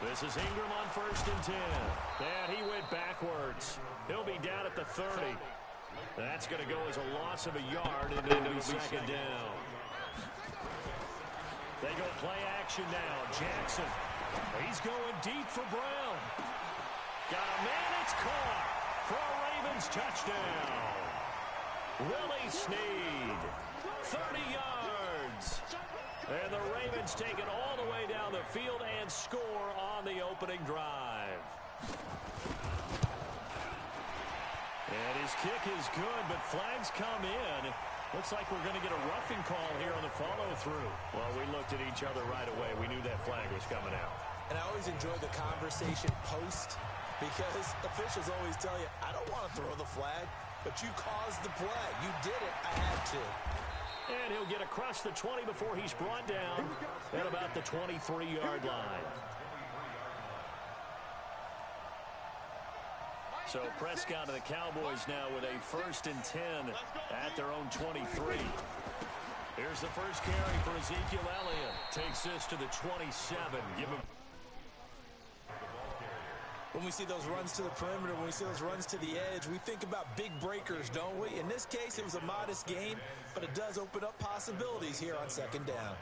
This is Ingram on 1st and 10. And he went backwards. He'll be down at the 30. That's going to go as a loss of a yard, and it'll be second down. They go play action now. Jackson. He's going deep for Brown. Got a man. It's caught for a Ravens touchdown. Willie Snead. 30 yards. And the Ravens take it all the way down the field and score on the opening drive. And his kick is good, but flags come in. Looks like we're going to get a roughing call here on the follow-through. Well, we looked at each other right away. We knew that flag was coming out. And I always enjoy the conversation post because officials always tell you, I don't want to throw the flag, but you caused the play. You did it. I had to. And he'll get across the 20 before he's brought down at about the 23-yard line. So Prescott and the Cowboys now with a 1st and 10 at their own 23. Here's the first carry for Ezekiel Elliott. Takes this to the 27. Give him. When we see those runs to the perimeter, when we see those runs to the edge, we think about big breakers, don't we? In this case, it was a modest gain, but it does open up possibilities here on 2nd down.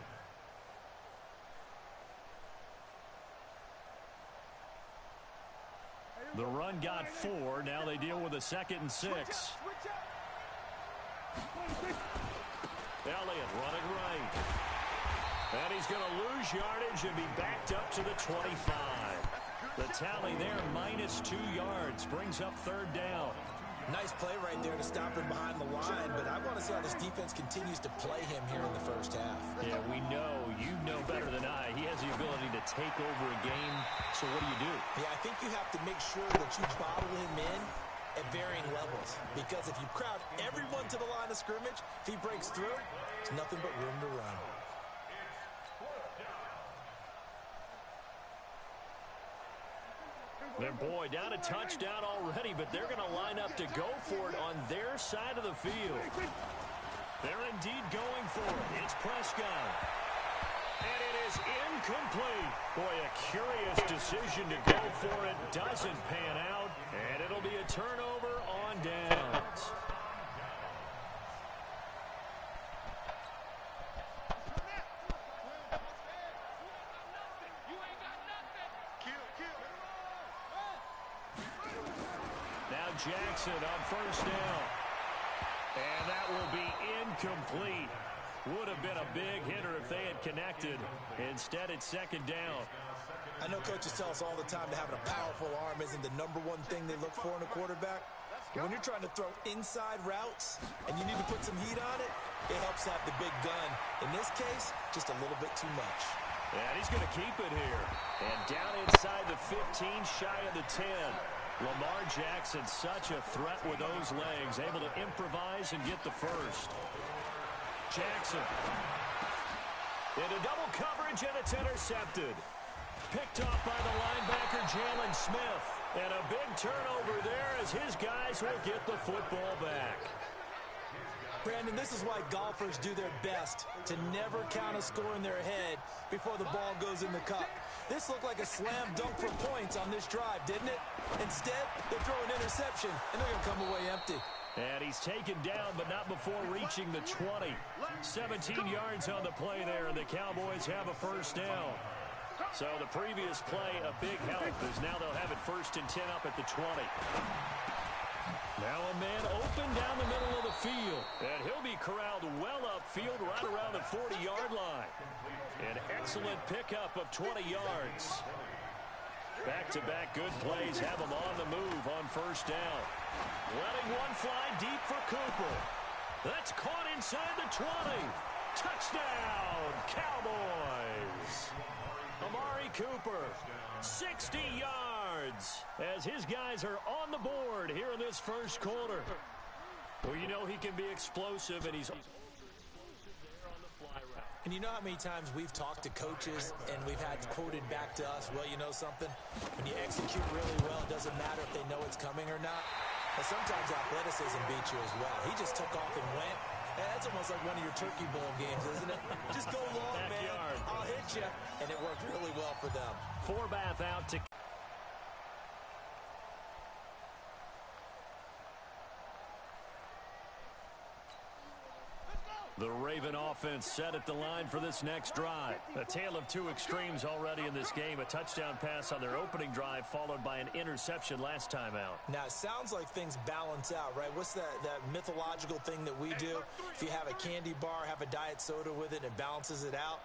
The run got 4. Now they deal with a 2nd and 6. Elliott running right. And he's going to lose yardage and be backed up to the 25. The tally there, -2 yards, brings up 3rd down. Nice play right there to stop him behind the line, but I want to see how this defense continues to play him here in the first half. Yeah, we know, you know better than I, he has the ability to take over a game, so what do? Yeah, I think you have to make sure that you bottle him in at varying levels, because if you crowd everyone to the line of scrimmage, if he breaks through, it's nothing but room to run. Their boy down a touchdown already, but they're going to line up to go for it on their side of the field. They're indeed going for it. It's Prescott. And it is incomplete. Boy, a curious decision to go for it. Doesn't pan out. And it'll be a turnover on downs. Jackson on 1st down. And that will be incomplete. Would have been a big hitter if they had connected. Instead, it's 2nd down. I know coaches tell us all the time that having a powerful arm isn't the #1 thing they look for in a quarterback. But when you're trying to throw inside routes and you need to put some heat on it, it helps have the big gun. In this case, just a little bit too much. And he's going to keep it here. And down inside the 15, shy of the 10. Lamar Jackson, such a threat with those legs, able to improvise and get the first. Jackson into double coverage, and it's intercepted. Picked off by the linebacker, Jalen Smith. And a big turnover there as his guys will get the football back. Brandon, this is why golfers do their best to never count a score in their head before the ball goes in the cup. This looked like a slam dunk for points on this drive, didn't it? Instead, they throw an interception, and they're going to come away empty. And he's taken down, but not before reaching the 20. 17 yards on the play there, and the Cowboys have a 1st down. So the previous play, a big help, as now they'll have it 1st and 10 up at the 20. Now a man open down the middle of the field. And he'll be corralled well upfield right around the 40-yard line. An excellent pickup of 20 yards. Back-to-back good plays have him on the move on 1st down. Letting one fly deep for Cooper. That's caught inside the 20. Touchdown, Cowboys. Amari Cooper, 60 yards, as his guys are on the board here in this 1st quarter. Well, you know he can be explosive, and he's... And you know how many times we've talked to coaches and we've had quoted back to us, well, you know something? When you execute really well, it doesn't matter if they know it's coming or not. But sometimes athleticism beats you as well. He just took off and went, That's almost like one of your Turkey Bowl games, isn't it? Just go long, man. I'll hit you. And it worked really well for them. Forbath out to... The Raven offense set at the line for this next drive. A tale of two extremes already in this game. A touchdown pass on their opening drive, followed by an interception last time out. Now, it sounds like things balance out, right? What's that mythological thing that we do? If you have a candy bar, have a diet soda with it, it balances it out.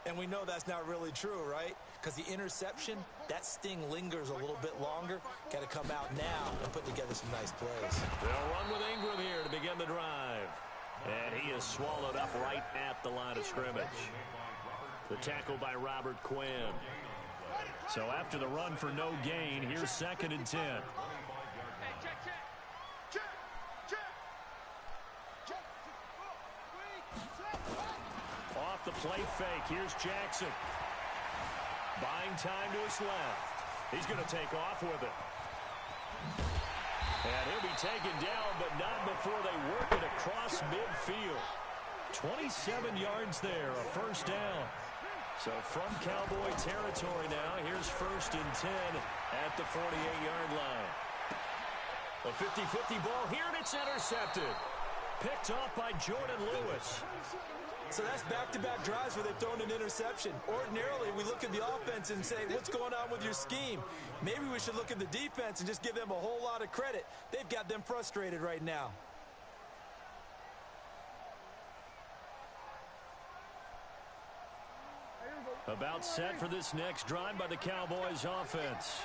And we know that's not really true, right? Because the interception, that sting lingers a little bit longer. Got to come out now and put together some nice plays. They'll run with Ingram here to begin the drive. And he is swallowed up right at the line of scrimmage. The tackle by Robert Quinn. So after the run for no gain, here's 2nd and 10. Off the play fake, here's Jackson. Buying time to his left. He's going to take off with it. And he'll be taken down, but not before they work it across midfield. 27 yards there, a first down. So from Cowboy territory now, here's 1st and 10 at the 48-yard line. A 50-50 ball here, and it's intercepted. Picked off by Jordan Lewis. So that's back-to-back drives where they've thrown an interception. Ordinarily, we look at the offense and say, what's going on with your scheme? Maybe we should look at the defense and just give them a whole lot of credit. They've got them frustrated right now. About set for this next drive by the Cowboys offense.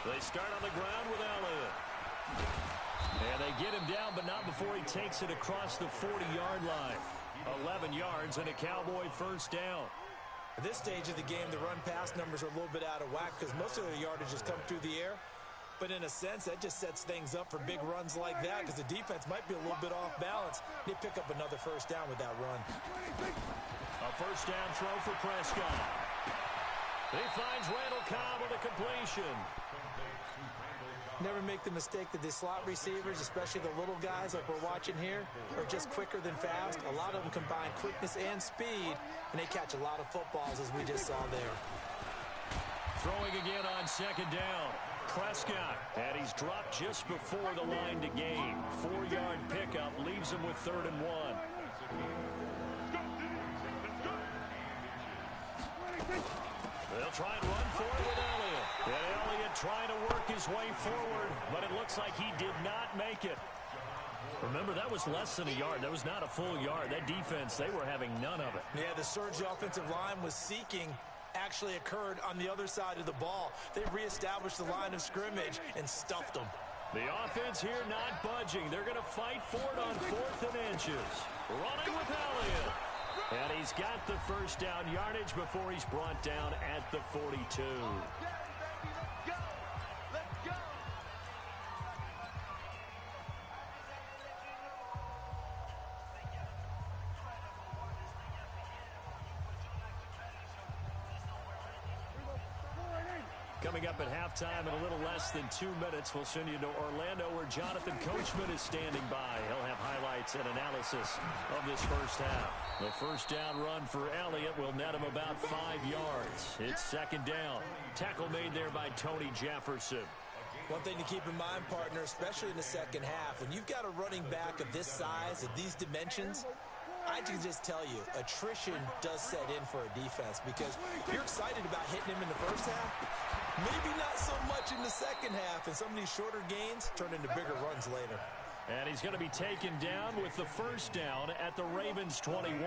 They start on the ground with Elliott. And they get him down, but not before he takes it across the 40-yard line. 11 yards and a Cowboy first down. At this stage of the game, the run-pass numbers are a little bit out of whack because most of their yardage has come through the air. But in a sense, that just sets things up for big runs like that because the defense might be a little bit off balance. They pick up another first down with that run. A first down throw for Prescott. He finds Randall Cobb with a completion. Never make the mistake that the slot receivers, especially the little guys like we're watching here, are just quicker than fast. A lot of them combine quickness and speed, and they catch a lot of footballs, as we just saw there. Throwing again on 2nd down. Prescott, and he's dropped just before the line to gain. 4-yard pickup leaves him with 3rd and 1. They'll try and run for it with Elliott. And Elliott trying to work his way forward, but it looks like he did not make it. Remember, that was less than a yard. That was not a full yard. That defense, they were having none of it. Yeah, the surge the offensive line was seeking actually occurred on the other side of the ball. They reestablished the line of scrimmage and stuffed them. The offense here not budging. They're going to fight for it on 4th and inches. Running with Elliott. And he's got the first down yardage before he's brought down at the 42. Coming up at halftime in a little less than 2 minutes, we'll send you to Orlando where Jonathan Coachman is standing by. He'll have highlights and analysis of this first half. The first down run for Elliott will net him about 5 yards. It's 2nd down. Tackle made there by Tony Jefferson. One thing to keep in mind, partner, especially in the second half, when you've got a running back of this size, of these dimensions, I can just tell you, attrition does set in for a defense because you're excited about hitting him in the first half. Maybe not so much in the second half, and some of these shorter gains turn into bigger runs later. And he's going to be taken down with the first down at the Ravens 21.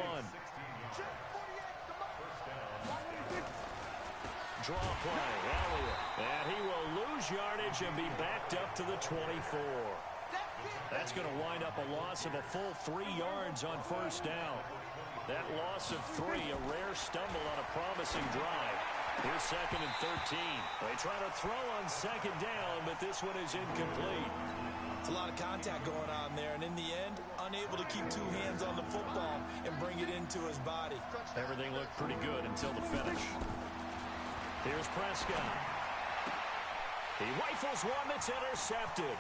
Draw play, Elliott. And he will lose yardage and be backed up to the 24. That's going to wind up a loss of a full 3 yards on first down. That loss of 3, a rare stumble on a promising drive. Here's 2nd and 13. They try to throw on 2nd down, but this one is incomplete. It's a lot of contact going on there, and in the end, unable to keep 2 hands on the football and bring it into his body. Everything looked pretty good until the finish. Here's Prescott. He rifles one that's intercepted.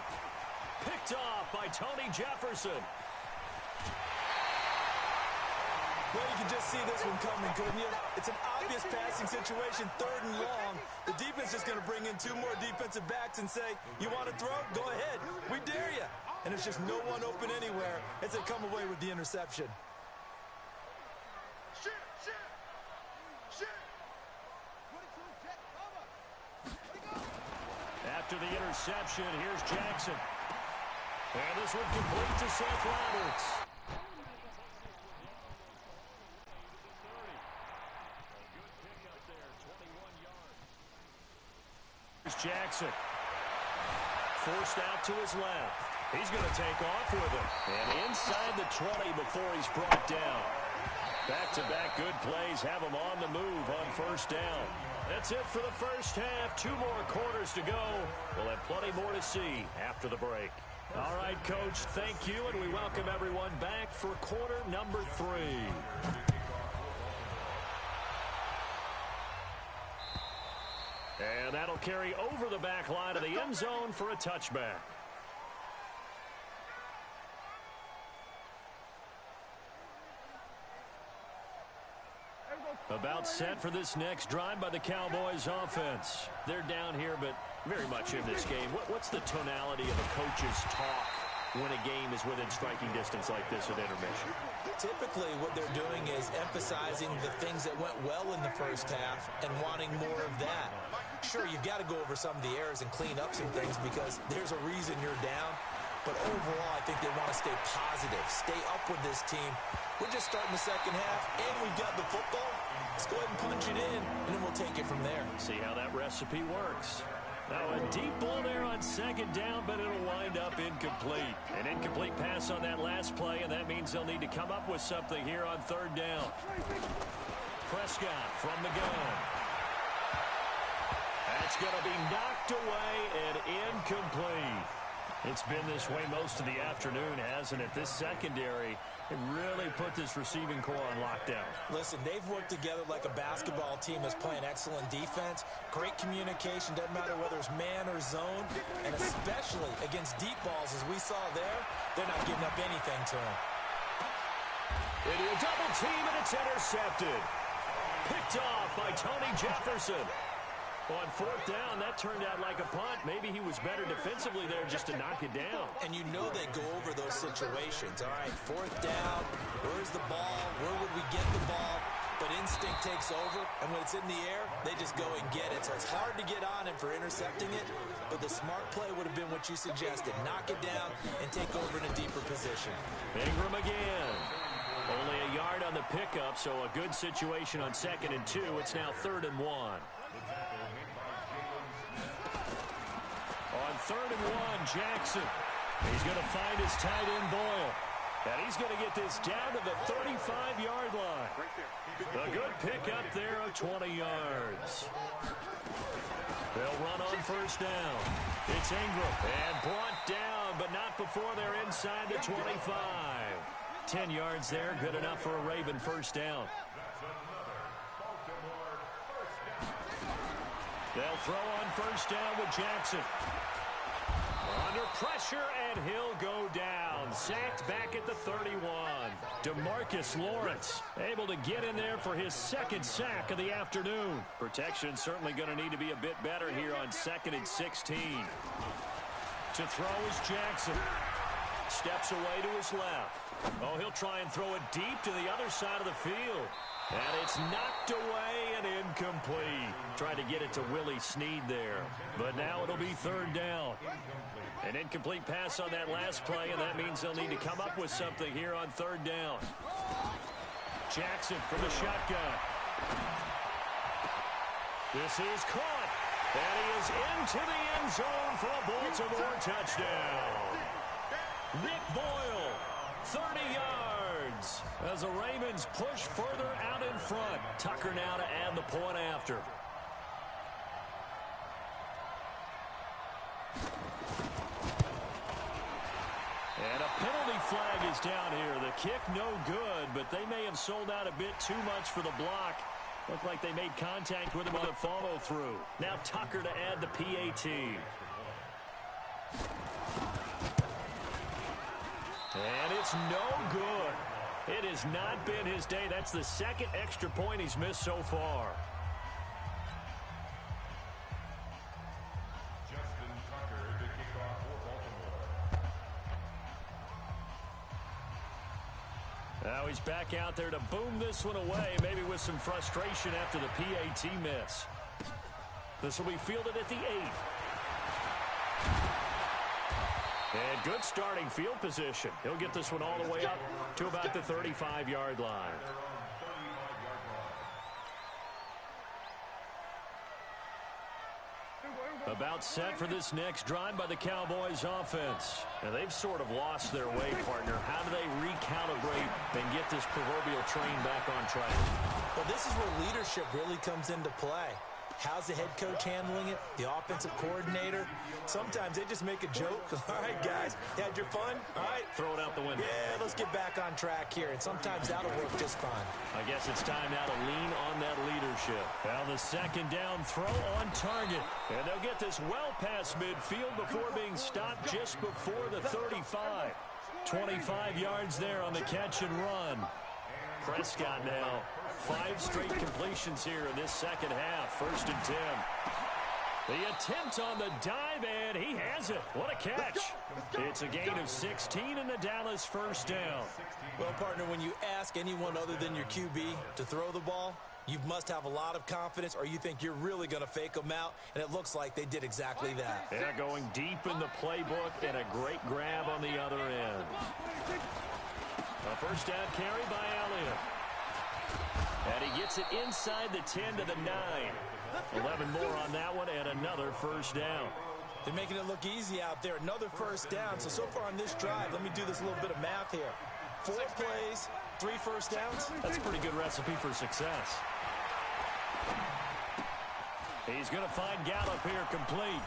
Picked off by Tony Jefferson. Well, you can just see this one coming, couldn't you? It's an obvious passing situation, 3rd and long. The defense is going to bring in 2 more defensive backs and say, you want to throw? Go ahead. We dare you. And it's just no one open anywhere as they come away with the interception. After the interception, here's Jackson. And this one complete to Seth Roberts. Here's Jackson. Forced out to his left. He's going to take off with it. And inside the 20 before he's brought down. Back-to-back good plays have him on the move on 1st down. That's it for the first half. 2 more quarters to go. We'll have plenty more to see after the break. All right, Coach, thank you, and we welcome everyone back for quarter number 3. And that'll carry over the back line of the end zone for a touchback. About set for this next drive by the Cowboys offense. They're down here, but very much in this game. What's the tonality of a coach's talk when a game is within striking distance like this at intermission? Typically, what they're doing is emphasizing the things that went well in the first half and wanting more of that. Sure, you've got to go over some of the errors and clean up some things because there's a reason you're down. But overall, I think they want to stay positive, stay up with this team. We're just starting the second half, and we've got the football. Let's go ahead and punch it in, and then we'll take it from there. See how that recipe works. Now a deep ball there on 2nd down, but it'll wind up incomplete. An incomplete pass on that last play, and that means they'll need to come up with something here on 3rd down. Prescott from the gun. That's going to be knocked away and incomplete. It's been this way most of the afternoon, hasn't it? This secondary really put this receiving core on lockdown. Listen, they've worked together like a basketball team that's playing excellent defense. Great communication, doesn't matter whether it's man or zone. And especially against deep balls, as we saw there, they're not giving up anything to them. Into a double team, and it's intercepted. Picked off by Tony Jefferson. On 4th down, that turned out like a punt. Maybe he was better defensively there just to knock it down. And you know they go over those situations. All right, 4th down, where's the ball? Where would we get the ball? But instinct takes over, and when it's in the air, they just go and get it. So it's hard to get on him for intercepting it, but the smart play would have been what you suggested. Knock it down and take over in a deeper position. Ingram again. Only a yard on the pickup, so a good situation on 2nd and 2. It's now 3rd and 1. On 3rd and 1, Jackson. He's going to find his tight end, Boyle. And he's going to get this down to the 35-yard line. A good pickup there of 20 yards. They'll run on 1st down. It's Ingram. And brought down, but not before they're inside the 25. 10 yards there, good enough for a Raven 1st down. They'll throw on 1st down with Jackson. Under pressure, and he'll go down. Sacked back at the 31. DeMarcus Lawrence able to get in there for his 2nd sack of the afternoon. Protection certainly going to need to be a bit better here on 2nd and 16. To throw is Jackson. Steps away to his left. Oh, he'll try and throw it deep to the other side of the field. And it's knocked away and incomplete. Tried to get it to Willie Snead there. But now it'll be 3rd down. An incomplete pass on that last play, and that means they'll need to come up with something here on 3rd down. Jackson from the shotgun. This is caught. And he is into the end zone for a Baltimore touchdown. Nick Boyle, 30 yards. As the Ravens push further out in front. Tucker now to add the point after. And a penalty flag is down here. The kick no good, but they may have sold out a bit too much for the block. Looked like they made contact with him on the follow-through. Now Tucker to add the PAT. And it's no good. It has not been his day. That's the second extra point he's missed so far. Now he's back out there to boom this one away, maybe with some frustration after the PAT miss. This will be fielded at the 8. And good starting field position. He'll get this one all the way up to about the 35-yard line. About set for this next drive by the Cowboys offense. And they've sort of lost their way, partner. How do they recalibrate and get this proverbial train back on track? Well, this is where leadership really comes into play. How's the head coach handling it? The offensive coordinator? Sometimes they just make a joke. All right, guys, you had your fun? All right. Throw it out the window. Yeah, let's get back on track here. And sometimes that'll work just fine. I guess it's time now to lean on that leadership. Now the second down throw on target. And they'll get this well past midfield before being stopped just before the 35. 25 yards there on the catch and run. Prescott now. 5 straight completions here in this second half. 1st and 10. The attempt on the dive, and he has it. What a catch. It's a gain of 16 and the Dallas first down. Well, partner, when you ask anyone other than your QB to throw the ball, you must have a lot of confidence, or you think you're really going to fake them out, and it looks like they did exactly that. Yeah, going deep in the playbook, and a great grab on the other end. A first down carry by Elliott. And he gets it inside the 10 to the 9. 11 more on that one, and another first down. They're making it look easy out there. Another first down. So far on this drive, let me do this little bit of math here. 4 plays, 3 first downs. That's a pretty good recipe for success. He's going to find Gallup here complete.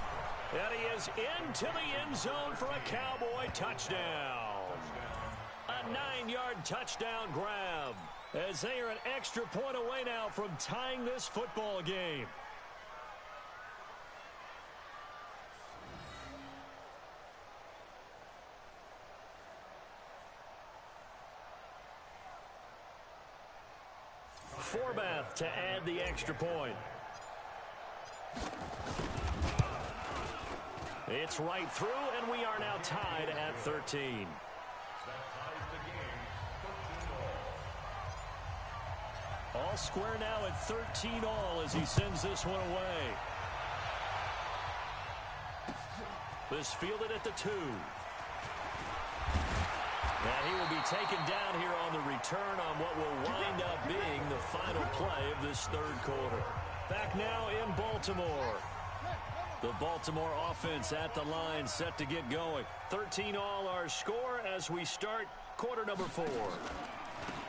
And he is into the end zone for a Cowboy touchdown. A 9-yard touchdown grab. As they are an extra point away now from tying this football game. Forbath to add the extra point. It's right through, and we are now tied at 13. All square now at 13 all as he sends this one away. This fielded at the 2. And he will be taken down here on the return on what will wind up being the final play of this third quarter. Back now in Baltimore. The Baltimore offense at the line set to get going. 13 all our score as we start quarter number 4.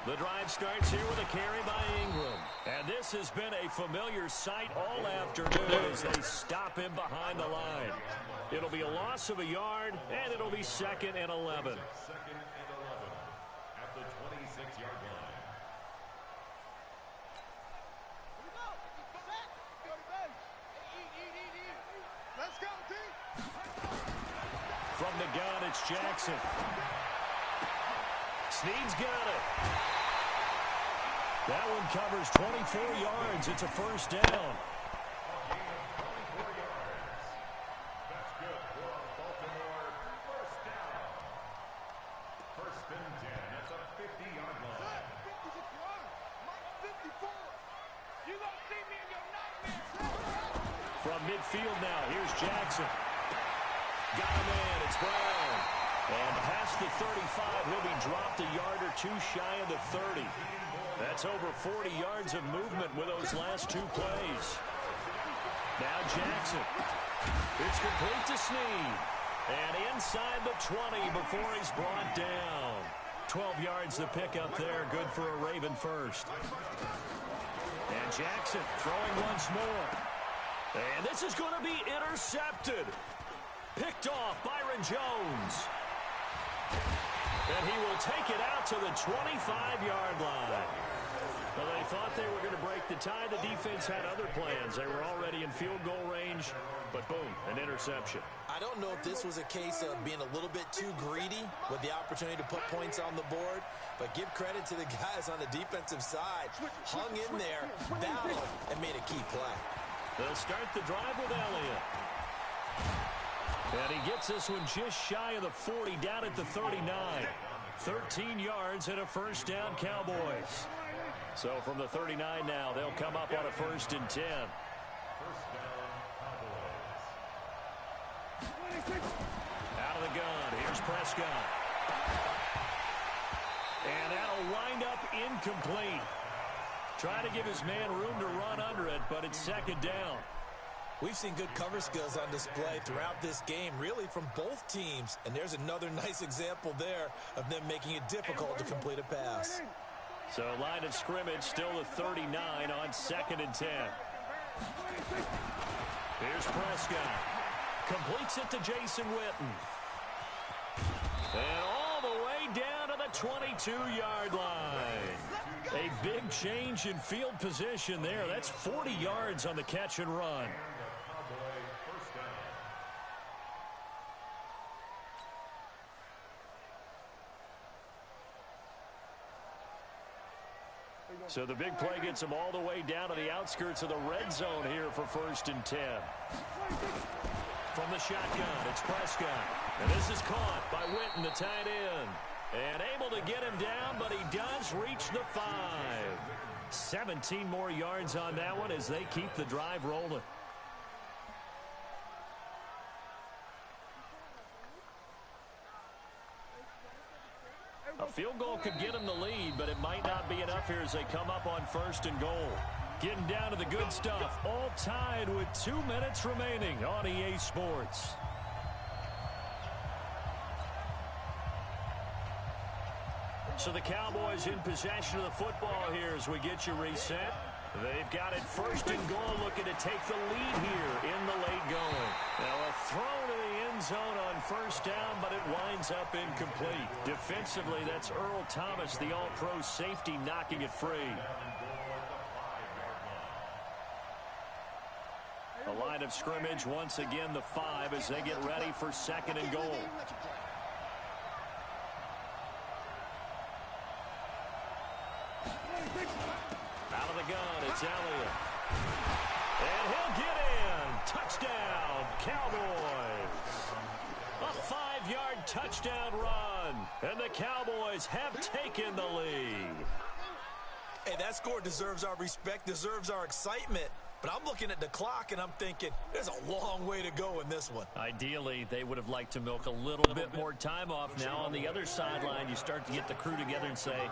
The drive starts here with a carry by Ingram. And this has been a familiar sight all afternoon as they stop him behind the line. It'll be a loss of a yard, and it'll be 2nd and 11. At the 26-yard line. Let's go, team. From the gun, it's Jackson. Snead's got it. That one covers 24 yards. It's a first down. That's good for Baltimore. First down. 1st and 10 at the 50-yard line. 54. You gonna see me in your nightmares. From midfield now, here's Jackson. Got a man, it's Brown. And past the 35, he'll be dropped a yard or 2 shy of the 30. That's over 40 yards of movement with those last 2 plays. Now Jackson. It's complete to Snead. And inside the 20 before he's brought down. 12 yards the pickup there. Good for a Raven first. And Jackson throwing once more. And this is going to be intercepted. Picked off Byron Jones. And he will take it out to the 25-yard line. Well, they thought they were going to break the tie, the defense had other plans. They were already in field goal range, but boom, an interception. I don't know if this was a case of being a little bit too greedy with the opportunity to put points on the board, but give credit to the guys on the defensive side. Hung in there, battled, and made a key play. They'll start the drive with Elliott. And he gets this one just shy of the 40, down at the 39. 13 yards and a first down, Cowboys. So from the 39 now, they'll come up on a 1st and 10. Out of the gun, here's Prescott. And that'll wind up incomplete. Trying to give his man room to run under it, but it's 2nd down. We've seen good cover skills on display throughout this game, really from both teams. And there's another nice example there of them making it difficult to complete a pass. So line of scrimmage still a 39 on 2nd and 10. Here's Prescott. Completes it to Jason Witten. And all the way down to the 22-yard line. A big change in field position there. That's 40 yards on the catch and run. So the big play gets them all the way down to the outskirts of the red zone here for 1st and 10. From the shotgun, it's Prescott. And this is caught by Witten, the tight end. And able to get him down, but he does reach the 5. 17 more yards on that one as they keep the drive rolling. A field goal could get them the lead, but it might not be enough here as they come up on 1st and goal. Getting down to the good stuff, all tied with 2 minutes remaining on EA Sports. So the Cowboys in possession of the football here as we get you reset. They've got it 1st and goal, looking to take the lead here in the late going. Now a throw to the end zone on 1st down, but it winds up incomplete. Defensively, that's Earl Thomas, the all-pro safety, knocking it free. The line of scrimmage, once again, the 5 as they get ready for 2nd and goal. Out of the gun, it's Elliott. And he'll get in. Touchdown, Cowboys. A 5-yard touchdown run. And the Cowboys have taken the lead. Hey, that score deserves our respect, deserves our excitement. But I'm looking at the clock, and I'm thinking there's a long way to go in this one. Ideally, they would have liked to milk a little bit more time off. Now, on the other sideline, you start to get the crew together and say,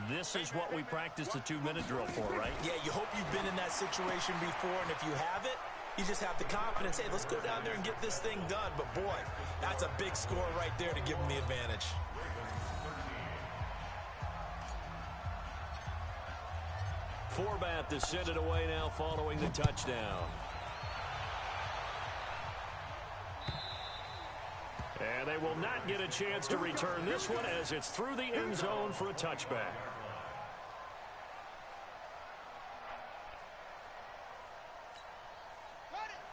this is what we practiced the 2-minute drill for, right? Yeah, you hope you've been in that situation before, and if you haven't, you just have the confidence, hey, let's go down there and get this thing done. But, boy, that's a big score right there to give them the advantage. Forbat to send it away now following the touchdown. And they will not get a chance to return this one as it's through the end zone for a touchback.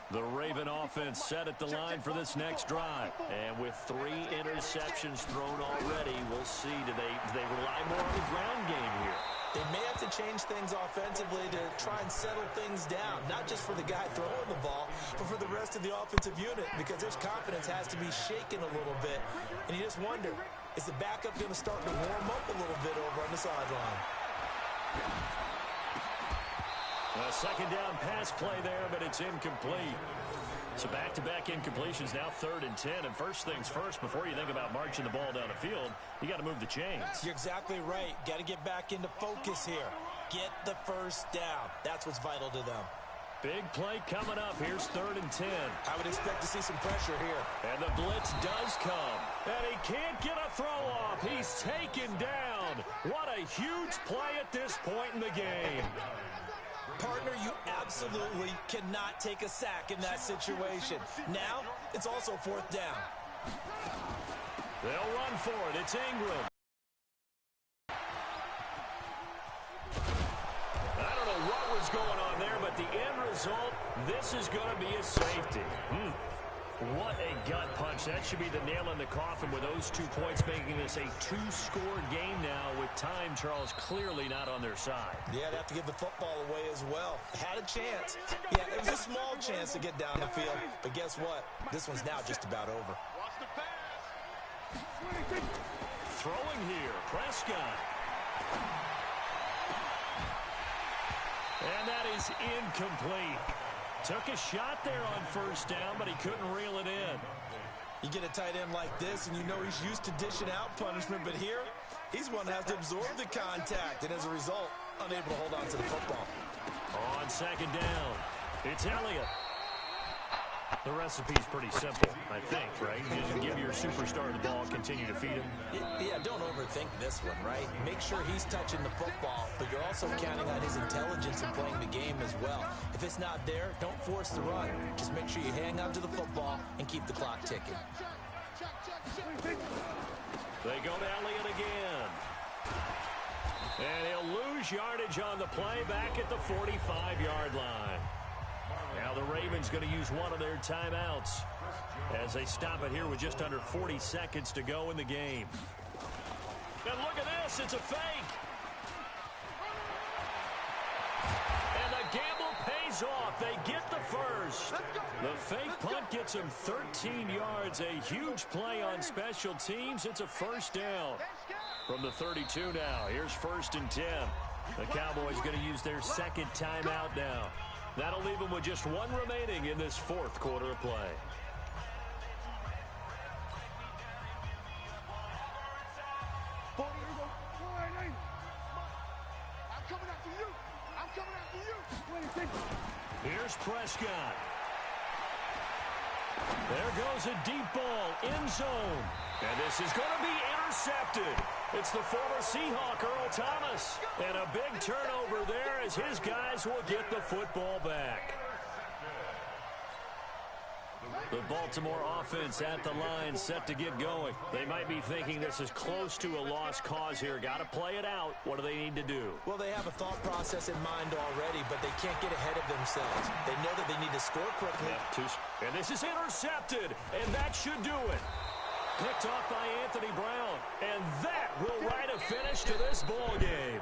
The Raven offense set at the line for this next drive. And with 3 interceptions thrown already, we'll see, do they rely more on the ground game here? They may have to change things offensively to try and settle things down, not just for the guy throwing the ball, but for the rest of the offensive unit, because their confidence has to be shaken a little bit. And you just wonder, is the backup going to start to warm up a little bit over on the sideline? A 2nd down pass play there, but it's incomplete. So back-to-back incompletions, now 3rd and 10. And first things first, before you think about marching the ball down the field, you got to move the chains. You're exactly right. Got to get back into focus here. Get the first down. That's what's vital to them. Big play coming up. Here's 3rd and 10. I would expect to see some pressure here. And the blitz does come. And he can't get a throw off. He's taken down. What a huge play at this point in the game. Partner, you absolutely cannot take a sack in that situation. Now, it's also 4th down. They'll run for it. It's Ingram. I don't know what was damage going on there, but the end result, this is going to be a safety. What a gut punch. That should be the nail in the coffin with those 2 points, making this a 2-score game now with time, Charles, clearly not on their side. Yeah, they have to give the football away as well. Had a chance. Yeah, it was a small chance to get down the field. But guess what? This one's now just about over. Watch the pass. Throwing here, Prescott. And that is incomplete. Took a shot there on first down, but he couldn't reel it in. You get a tight end like this, and you know he's used to dishing out punishment, but here, he's one that has to absorb the contact, and as a result, unable to hold on to the football. On second down, it's Elliott. The recipe's pretty simple, I think, right? You just give your superstar the ball, continue to feed him. Yeah, don't overthink this one, right? Make sure he's touching the football, but you're also counting on his intelligence in playing the game as well. If it's not there, don't force the run. Just make sure you hang on to the football and keep the clock ticking. They go to Elliott again. And he'll lose yardage on the play back at the 45-yard line. Now the Ravens going to use one of their timeouts as they stop it here with just under 40 seconds to go in the game. And look at this, it's a fake. And the gamble pays off. They get the first. The fake punt gets them 13 yards. A huge play on special teams. It's a first down from the 32 now. Here's 1st and 10. The Cowboys going to use their second timeout now. That'll leave them with just one remaining in this 4th quarter of play. I'm coming after you. I'm coming after you. Here's Prescott. There goes a deep ball, end zone. And this is going to be intercepted. It's the former Seahawk, Earl Thomas. And a big turnover there as his guys will get the football back. The Baltimore offense at the line, set to get going. They might be thinking this is close to a lost cause here. Got to play it out. What do they need to do? Well, they have a thought process in mind already, but they can't get ahead of themselves. They know that they need to score quickly. And this is intercepted, and that should do it. Picked off by Anthony Brown, and that will write a finish to this ball game.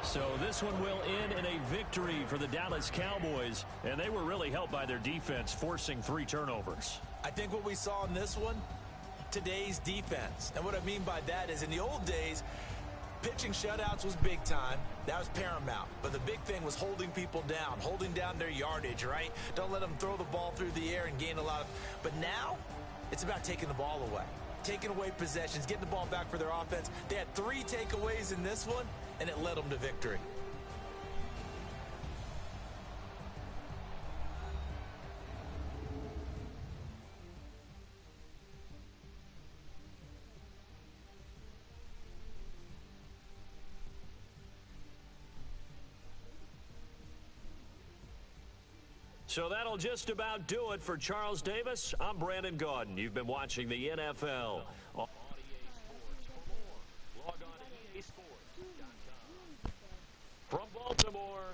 So this one will end in a victory for the Dallas Cowboys, and they were really helped by their defense, forcing 3 turnovers. I think what we saw in this one, today's defense. And what I mean by that is in the old days, pitching shutouts was big time. That was paramount. But the big thing was holding people down, holding down their yardage, right? Don't let them throw the ball through the air and gain a lot of... But now, it's about taking the ball away. Taking away possessions, getting the ball back for their offense. They had 3 takeaways in this one, and it led them to victory. So that'll just about do it for Charles Davis. I'm Brandon Gaudin. You've been watching the NFL on EA Sports. For more, log on to EASports.com. From Baltimore,